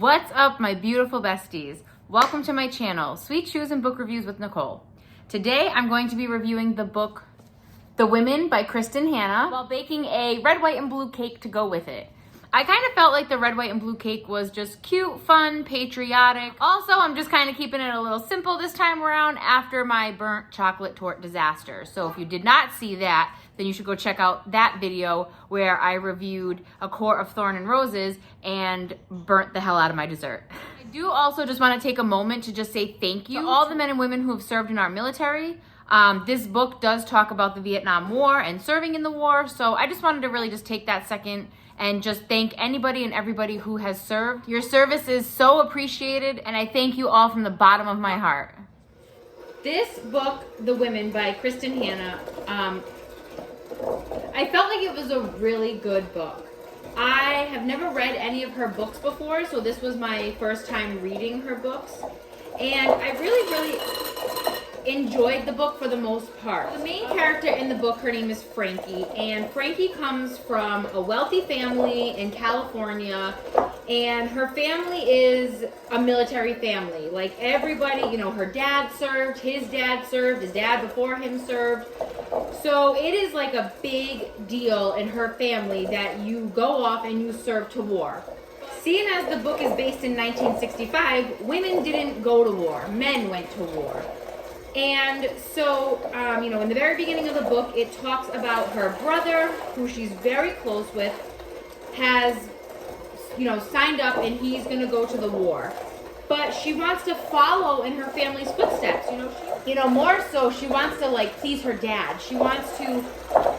What's up, my beautiful besties? Welcome to my channel, Sweet Shoes and Book Reviews with Nicole. Today, I'm going to be reviewing the book, The Women by Kristin Hannah, while baking a red, white, and blue cake to go with it. I kind of felt like the red, white, and blue cake was just cute, fun, patriotic. Also, I'm just kind of keeping it a little simple this time around after my burnt chocolate torte disaster. So if you did not see that, then you should go check out that video where I reviewed A Court of Thorn and Roses and burnt the hell out of my dessert. I do also just want to take a moment to just say thank you to all the men and women who have served in our military. This book does talk about the Vietnam War and serving in the war, so I just wanted to really just take that second and just thank anybody and everybody who has served. Your service is so appreciated, and I thank you all from the bottom of my heart. This book, The Women by Kristin Hannah, I felt like it was a really good book. I have never read any of her books before, so this was my first time reading her books, and I really enjoyed the book for the most part. The main character in the book, her name is Frankie, and Frankie comes from a wealthy family in California, and her family is a military family. Like everybody, you know, her dad served, his dad before him served. So it is like a big deal in her family that you go off and you serve to war. Seeing as the book is based in 1965, women didn't go to war, men went to war. And so, in the very beginning of the book, it talks about her brother, who she's very close with, has, signed up and he's going to go to the war. But she wants to follow in her family's footsteps, more so she wants to, please her dad. She wants to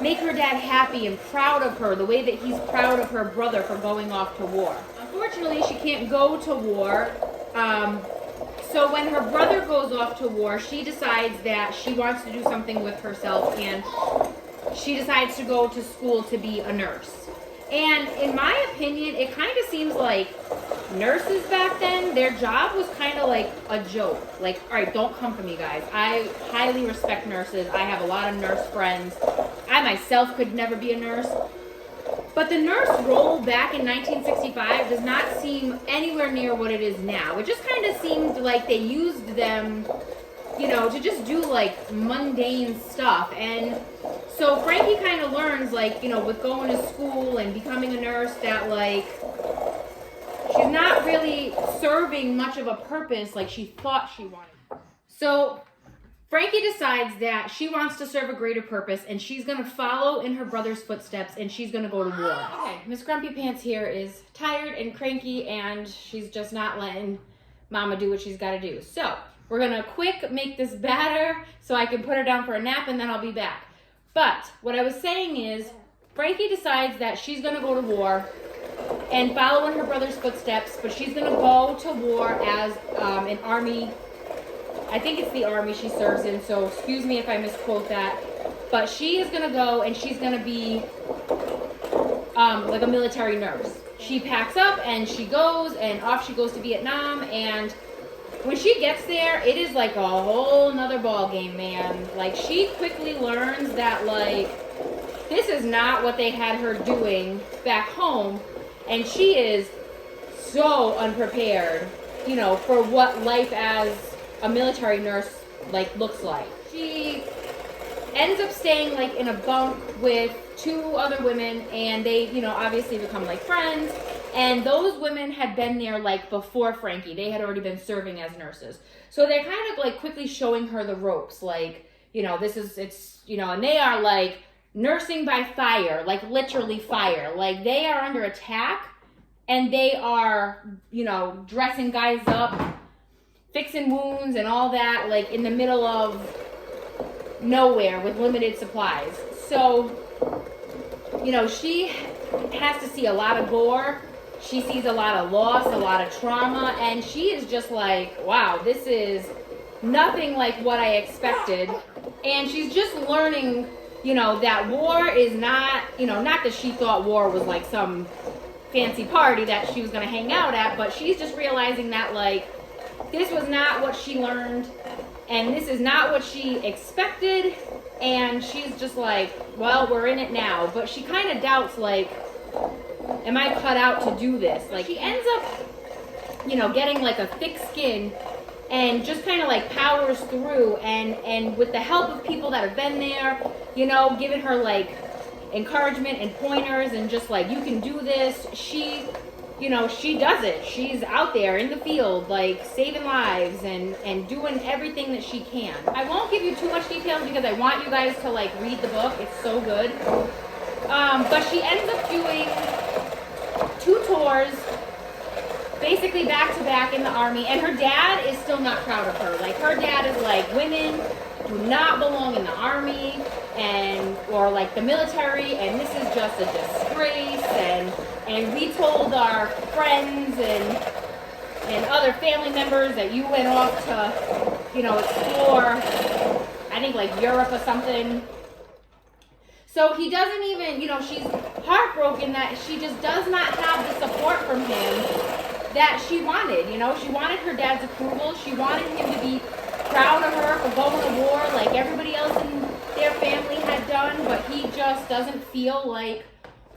make her dad happy and proud of her, the way that he's proud of her brother for going off to war. Unfortunately, she can't go to war. So when her brother goes off to war, she decides that she wants to do something with herself, and she decides to go to school to be a nurse. And in my opinion, it kind of seems like nurses back then, their job was kind of like a joke. All right, don't come for me, guys. I highly respect nurses. I have a lot of nurse friends. I myself could never be a nurse. But the nurse role back in 1965 does not seem anywhere near what it is now. It just kind of seemed like they used them, to just do mundane stuff. And so Frankie kind of learns, with going to school and becoming a nurse, that she's not really serving much of a purpose like she thought she wanted. So Frankie decides that she wants to serve a greater purpose, and she's going to follow in her brother's footsteps, and she's going to go to war. Okay, Miss Grumpy Pants here is tired and cranky, and she's just not letting Mama do what she's got to do. So we're going to quick make this batter so I can put her down for a nap, and then I'll be back. But what I was saying is, Frankie decides that she's going to go to war and follow in her brother's footsteps, but she's going to go to war as an army. I think it's the army she serves in, so excuse me if I misquote that. But she is going to go, and she's going to be like a military nurse. She packs up, and she goes, and off she goes to Vietnam. And when she gets there, it is like a whole nother ball game, man. She quickly learns that, this is not what they had her doing back home. And she is so unprepared, for what life as a military nurse looks like. She ends up staying in a bunk with two other women, and they obviously become friends. And those women had been there before Frankie. They had already been serving as nurses, so they're kind of quickly showing her the ropes. And they are nursing by fire, literally fire. They are under attack, and they are dressing guys up, fixing wounds and all that, in the middle of nowhere with limited supplies. So, she has to see a lot of gore. She sees a lot of loss, a lot of trauma, and she is just wow, this is nothing like what I expected. And she's just learning, that war is not, not that she thought war was some fancy party that she was going to hang out at, but she's just realizing that, this was not what she learned, and this is not what she expected, and she's just well, we're in it now. But she kind of doubts, am I cut out to do this? She ends up getting like a thick skin and just kind of like powers through, and with the help of people that have been there, giving her like encouragement and pointers and just like, you can do this. She does it. She's out there in the field, like saving lives and doing everything that she can. I won't give you too much details because I want you guys to like read the book. It's so good. But she ends up doing 2 tours, basically back to back in the Army, and her dad is still not proud of her. Like, her dad is like, women do not belong in the Army or like the military, and this is just a disgrace, and we told our friends and other family members that you went off to, explore, I think like Europe or something. So he doesn't even, she's heartbroken that she just does not have the support from him that she wanted. She wanted her dad's approval. She wanted him to be proud of her for going to war like everybody else in their family had done, but he just doesn't feel like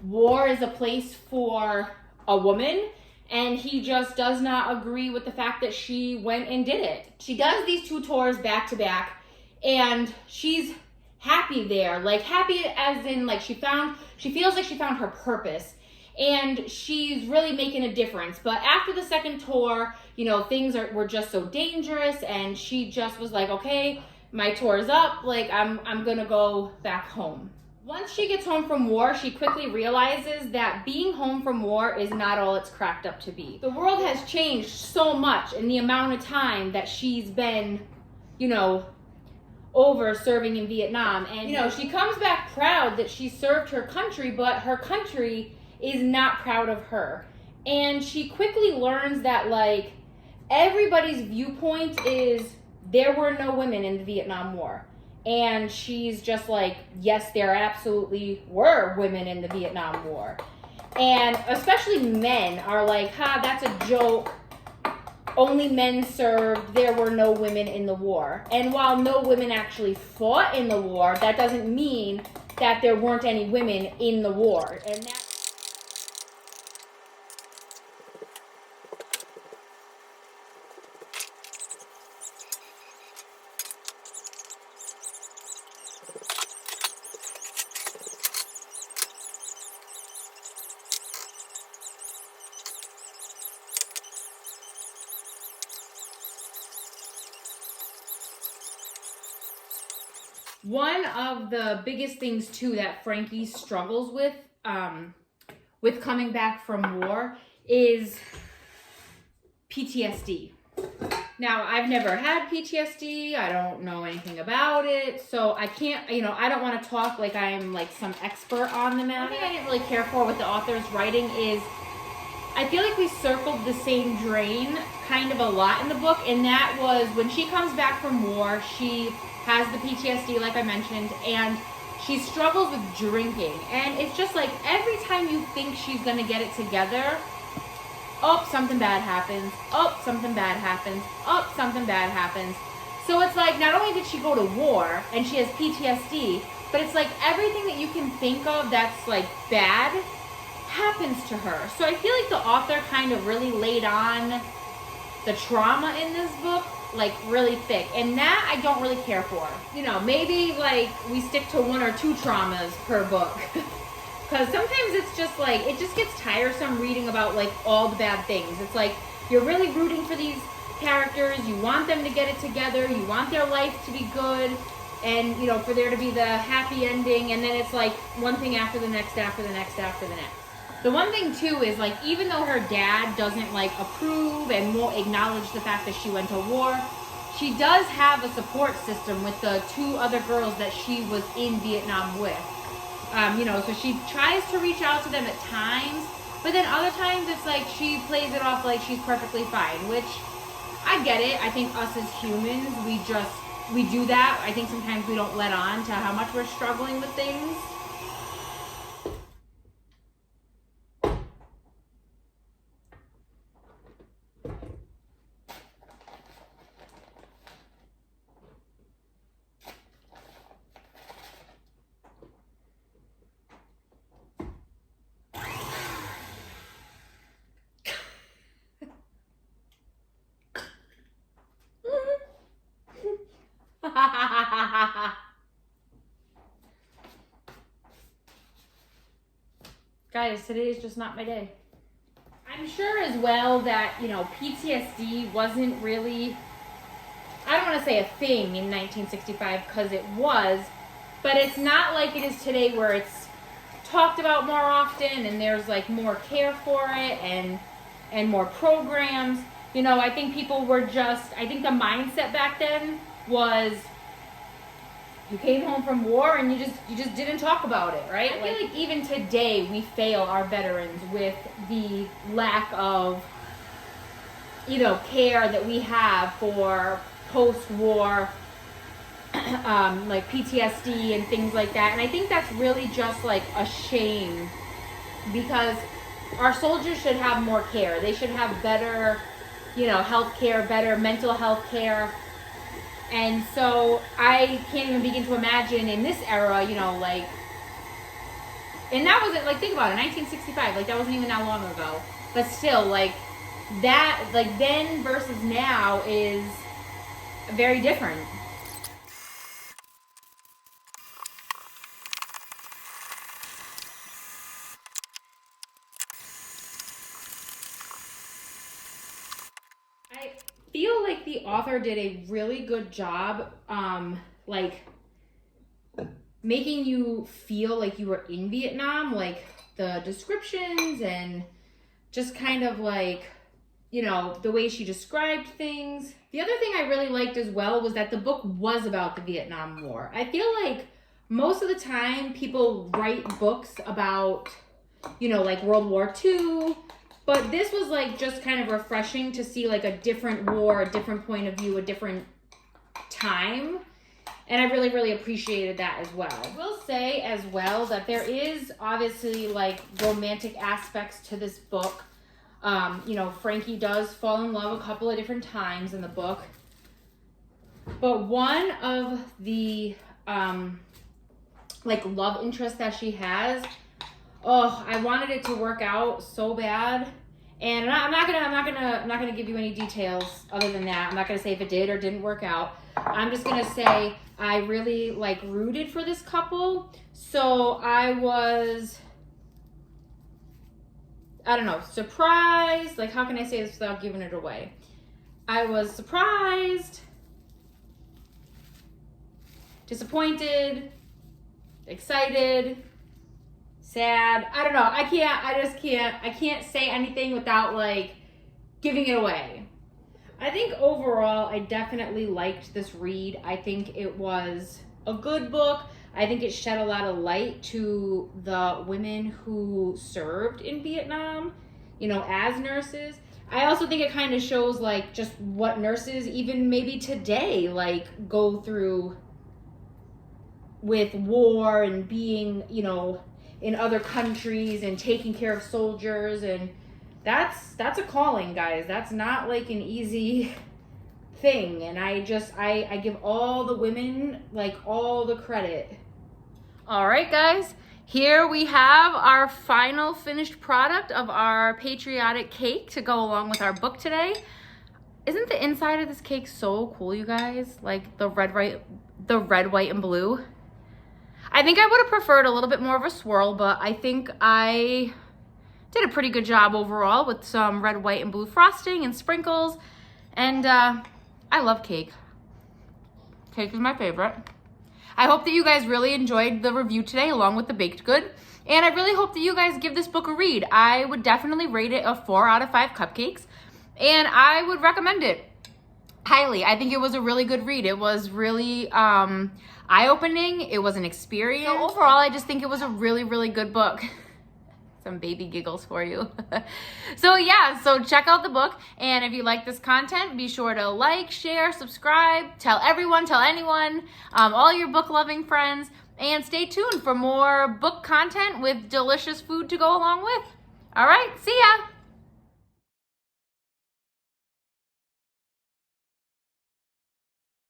war is a place for a woman, and he just does not agree with the fact that she went and did it. She does these 2 tours back to back, and she's happy there, like happy as in like she feels like she found her purpose, and she's really making a difference. But after the second tour, things were just so dangerous, and she just was like, okay, my tour's up, like I'm gonna go back home. Once she gets home from war, she quickly realizes that being home from war is not all it's cracked up to be. The world has changed so much in the amount of time that she's been, over serving in Vietnam. And, she comes back proud that she served her country, but her country is not proud of her. And she quickly learns that, like, everybody's viewpoint is there were no women in the Vietnam War. And she's just like, yes, there absolutely were women in the Vietnam War. And especially men are like, that's a joke. Only men served. There were no women in the war. And while no women actually fought in the war, that doesn't mean that there weren't any women in the war. And that one of the biggest things too that Frankie struggles with coming back from war is PTSD. Now, I've never had PTSD. I don't know anything about it, so I can't, I don't want to talk like I'm like some expert on the matter. One thing I didn't really care for with the author's writing is I feel like we circled the same drain kind of a lot in the book, and that was when she comes back from war, she has the PTSD, like I mentioned, and she struggles with drinking. And it's just like every time you think she's going to get it together, something bad happens, something bad happens, something bad happens. So it's like not only did she go to war and she has PTSD, but it's like everything that you can think of that's like bad happens to her. So I feel like the author kind of really laid on the trauma in this book like really thick, and that I don't really care for. Maybe like we stick to 1 or 2 traumas per book because sometimes it's just like it just gets tiresome reading about like all the bad things. It's like you're really rooting for these characters, you want them to get it together, you want their life to be good, and for there to be the happy ending, and then it's like one thing after the next after the next after the next. The one thing too is like even though her dad doesn't like approve and won't acknowledge the fact that she went to war, she does have a support system with the 2 other girls that she was in Vietnam with. So she tries to reach out to them at times, but then other times it's like she plays it off like she's perfectly fine, which I get it. I think us as humans, we do that. I think sometimes we don't let on to how much we're struggling with things. Guys, today is just not my day. I'm sure as well that, you know, PTSD wasn't really, I don't want to say a thing in 1965 because it was, but it's not like it is today where it's talked about more often and there's like more care for it and more programs. You know, I think people were just, I think the mindset back then was you came home from war and you just didn't talk about it, right? I feel like even today we fail our veterans with the lack of, you know, care that we have for post-war like PTSD and things like that. And I think that's really just like a shame because our soldiers should have more care. They should have better, you know, health care, better mental health care. And so I can't even begin to imagine in this era, you know, like, and that wasn't, like, think about it, 1965, like, that wasn't even that long ago. But still, like, that, like, then versus now is very different. I feel like the author did a really good job, like, making you feel like you were in Vietnam, like the descriptions and just kind of like, you know, the way she described things. The other thing I really liked as well was that the book was about the Vietnam War. I feel like most of the time people write books about, you know, like World War II, but this was like just kind of refreshing to see like a different war, a different point of view, a different time. And I really, really appreciated that as well. I will say as well that there is obviously like romantic aspects to this book. You know, Frankie does fall in love a couple of different times in the book. But one of the like love interests that she has, oh, I wanted it to work out so bad. And I'm not gonna give you any details other than that. I'm not gonna say if it did or didn't work out. I'm just gonna say I really like rooted for this couple. So I was, I don't know, surprised. Like, how can I say this without giving it away? I was surprised, disappointed, excited, sad. I don't know. I can't say anything without like giving it away. I think overall, I definitely liked this read. I think it was a good book. I think it shed a lot of light to the women who served in Vietnam, you know, as nurses. I also think it kind of shows like just what nurses even maybe today like go through with war and being, you know, in other countries and taking care of soldiers. And that's a calling, guys. That's not like an easy thing. And I give all the women like all the credit. All right, guys, here we have our final finished product of our patriotic cake to go along with our book today. Isn't the inside of this cake so cool, you guys? Like the red, white, and blue. I think I would have preferred a little bit more of a swirl, but I think I did a pretty good job overall with some red, white, and blue frosting and sprinkles. And I love cake. Cake is my favorite. I hope that you guys really enjoyed the review today along with the baked good. And I really hope that you guys give this book a read. I would definitely rate it a 4 out of 5 cupcakes. And I would recommend it highly. I think it was a really good read. It was really eye-opening. It was an experience. So overall, I just think it was a really, really good book. Some baby giggles for you. So yeah, so check out the book. And if you like this content, be sure to like, share, subscribe, tell everyone, tell anyone, all your book loving friends, and stay tuned for more book content with delicious food to go along with. All right, see ya.